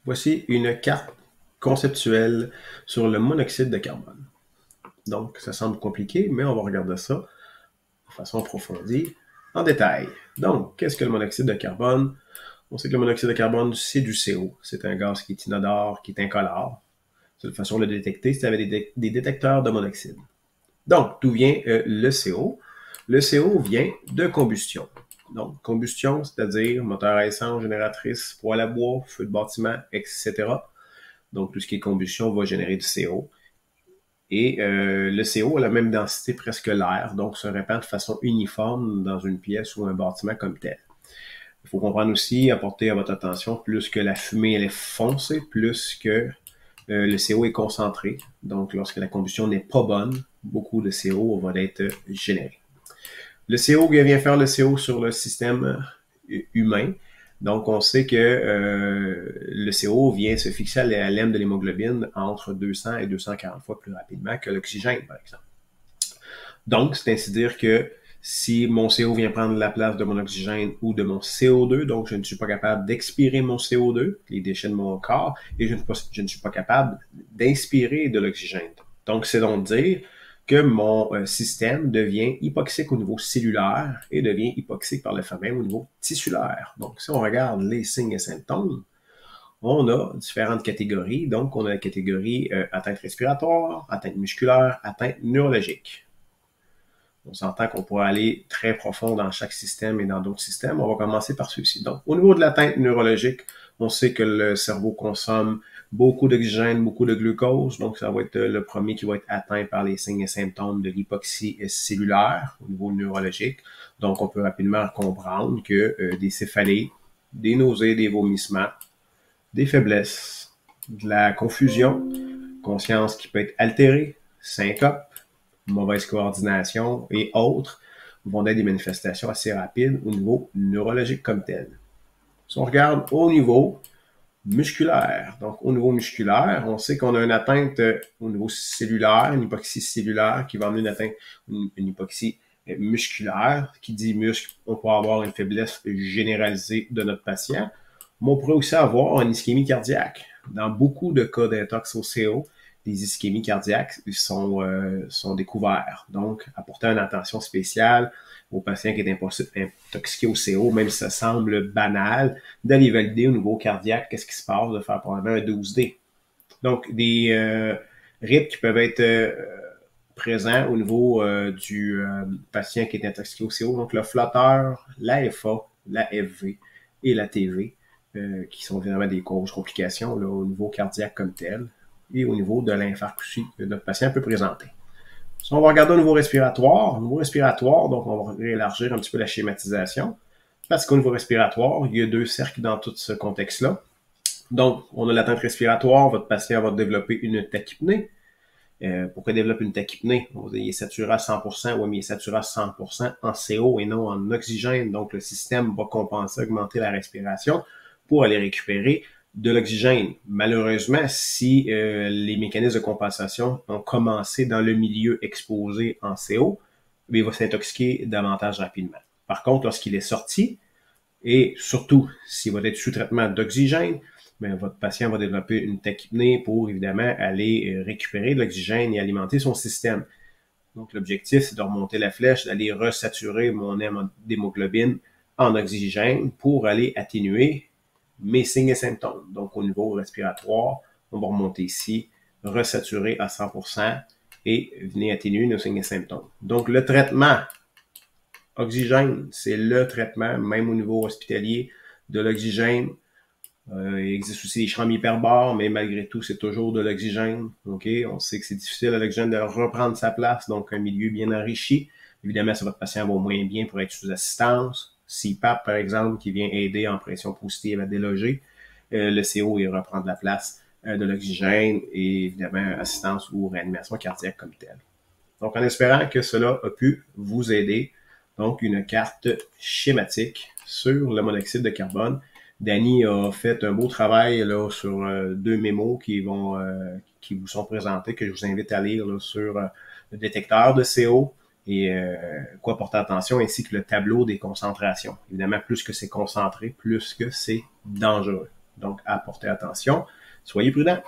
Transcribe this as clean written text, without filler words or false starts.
Voici une carte conceptuelle sur le monoxyde de carbone. Donc, ça semble compliqué, mais on va regarder ça de façon approfondie, en détail. Donc, qu'est-ce que le monoxyde de carbone? On sait que le monoxyde de carbone, c'est du CO. C'est un gaz qui est inodore, qui est incolore. C'est une façon de le détecter, c'est avec des détecteurs de monoxyde. Donc, d'où vient le CO? Le CO vient de combustion. Donc, combustion, c'est-à-dire moteur à essence, génératrice, poêle à bois, feu de bâtiment, etc. Donc, tout ce qui est combustion va générer du CO. Et le CO a la même densité presque que l'air, donc se répand de façon uniforme dans une pièce ou un bâtiment comme tel. Il faut comprendre aussi, apporter à votre attention, plus que la fumée elle est foncée, plus que le CO est concentré. Donc, lorsque la combustion n'est pas bonne, beaucoup de CO va être généré. Le CO vient faire le CO sur le système humain. Donc, on sait que le CO vient se fixer à la lemme de l'hémoglobine entre 200 et 240 fois plus rapidement que l'oxygène, par exemple. Donc, c'est ainsi dire que si mon CO vient prendre la place de mon oxygène ou de mon CO2, donc je ne suis pas capable d'expirer mon CO2, les déchets de mon corps, et je ne suis pas capable d'inspirer de l'oxygène. Donc, c'est donc dire que mon système devient hypoxique au niveau cellulaire et devient hypoxique par le fait même au niveau tissulaire. Donc, si on regarde les signes et symptômes, on a différentes catégories. Donc, on a la catégorie atteinte respiratoire, atteinte musculaire, atteinte neurologique. On s'entend qu'on pourrait aller très profond dans chaque système et dans d'autres systèmes. On va commencer par celui-ci. Donc, au niveau de l'atteinte neurologique, on sait que le cerveau consomme beaucoup d'oxygène, beaucoup de glucose. Donc, ça va être le premier qui va être atteint par les signes et symptômes de l'hypoxie cellulaire au niveau neurologique. Donc, on peut rapidement comprendre que des céphalées, des nausées, des vomissements, des faiblesses, de la confusion, conscience qui peut être altérée, syncope, mauvaise coordination et autres vont être des manifestations assez rapides au niveau neurologique comme tel. Si on regarde au niveau musculaire, donc au niveau musculaire, on sait qu'on a une atteinte au niveau cellulaire, une hypoxie cellulaire qui va amener une hypoxie musculaire. Qui dit muscle, on peut avoir une faiblesse généralisée de notre patient, mais on pourrait aussi avoir une ischémie cardiaque. Dans beaucoup de cas d'intox au CO, les ischémies cardiaques sont découverts. Donc, apporter une attention spéciale aux patients qui est intoxiqué au CO, même si ça semble banal, d'aller valider au niveau cardiaque qu'est-ce qui se passe, de faire probablement un 12D. Donc, des rythmes qui peuvent être présents au niveau du patient qui est intoxiqué au CO. Donc, le flotteur, la FA, la FV et la TV, qui sont vraiment des causes complications là, au niveau cardiaque comme tel et au niveau de l'infarct aussi que notre patient peut présenter. Si on va regarder au niveau respiratoire, donc on va élargir un petit peu la schématisation, parce qu'au niveau respiratoire, il y a deux cercles dans tout ce contexte-là. Donc, on a l'atteinte respiratoire, votre patient va développer une tachypnée. Pourquoi développer une tachypnée? Il est saturé à 100%, oui, mais il est saturé à 100% en CO et non en oxygène. Donc, le système va compenser, augmenter la respiration pour aller récupérer de l'oxygène. Malheureusement, si les mécanismes de compensation ont commencé dans le milieu exposé en CO, il va s'intoxiquer davantage rapidement. Par contre, lorsqu'il est sorti, et surtout s'il va être sous traitement d'oxygène, bien, votre patient va développer une tachypnée pour évidemment aller récupérer de l'oxygène et alimenter son système. Donc, l'objectif, c'est de remonter la flèche, d'aller resaturer mon hémoglobine en oxygène pour aller atténuer mes signes et symptômes. Donc, au niveau respiratoire, on va remonter ici, resaturer à 100% et venir atténuer nos signes et symptômes. Donc, le traitement oxygène, c'est le traitement, même au niveau hospitalier, de l'oxygène. Il existe aussi des chambres hyperbares, mais malgré tout, c'est toujours de l'oxygène. Okay? On sait que c'est difficile à l'oxygène de reprendre sa place, donc un milieu bien enrichi. Évidemment, si votre patient va moins bien pour être sous assistance, CPAP, par exemple, qui vient aider en pression positive à déloger, le CO, il reprend de la place de l'oxygène et évidemment assistance ou réanimation cardiaque comme telle. Donc, en espérant que cela a pu vous aider, donc une carte schématique sur le monoxyde de carbone. Danny a fait un beau travail là, sur deux mémos qui vous sont présentés, que je vous invite à lire là, sur le détecteur de CO et quoi porter attention, ainsi que le tableau des concentrations. Évidemment, plus que c'est concentré, plus que c'est dangereux. Donc, à porter attention. Soyez prudents.